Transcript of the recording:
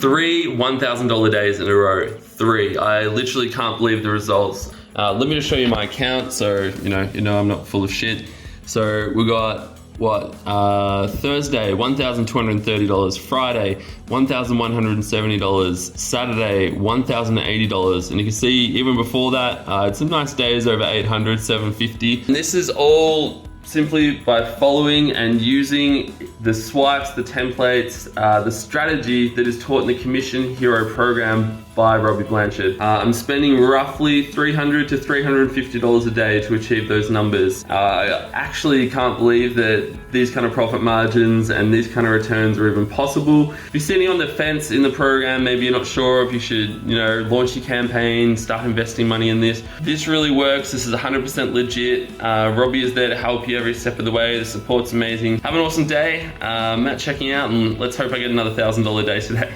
3 $1,000 days in a row. 3. I literally can't believe the results. Let me just show you my account so you know I'm not full of shit. So we got what? Thursday, $1,230. Friday, $1,170. Saturday, $1,080. And you can see even before that, it's some nice days over 800, 750. And this is all simply by following and using the swipes, the templates, the strategy that is taught in the Commission Hero program by Robbie Blanchard. I'm spending roughly $300 to $350 a day to achieve those numbers. I actually can't believe that these kind of profit margins and these kind of returns are even possible. If you're sitting on the fence in the program, maybe you're not sure if you should, launch your campaign, start investing money in this. This really works. This is 100% legit. Robbie is there to help you every step of the way. The support's amazing. Have an awesome day. Matt checking out, and let's hope I get another $1,000 day today.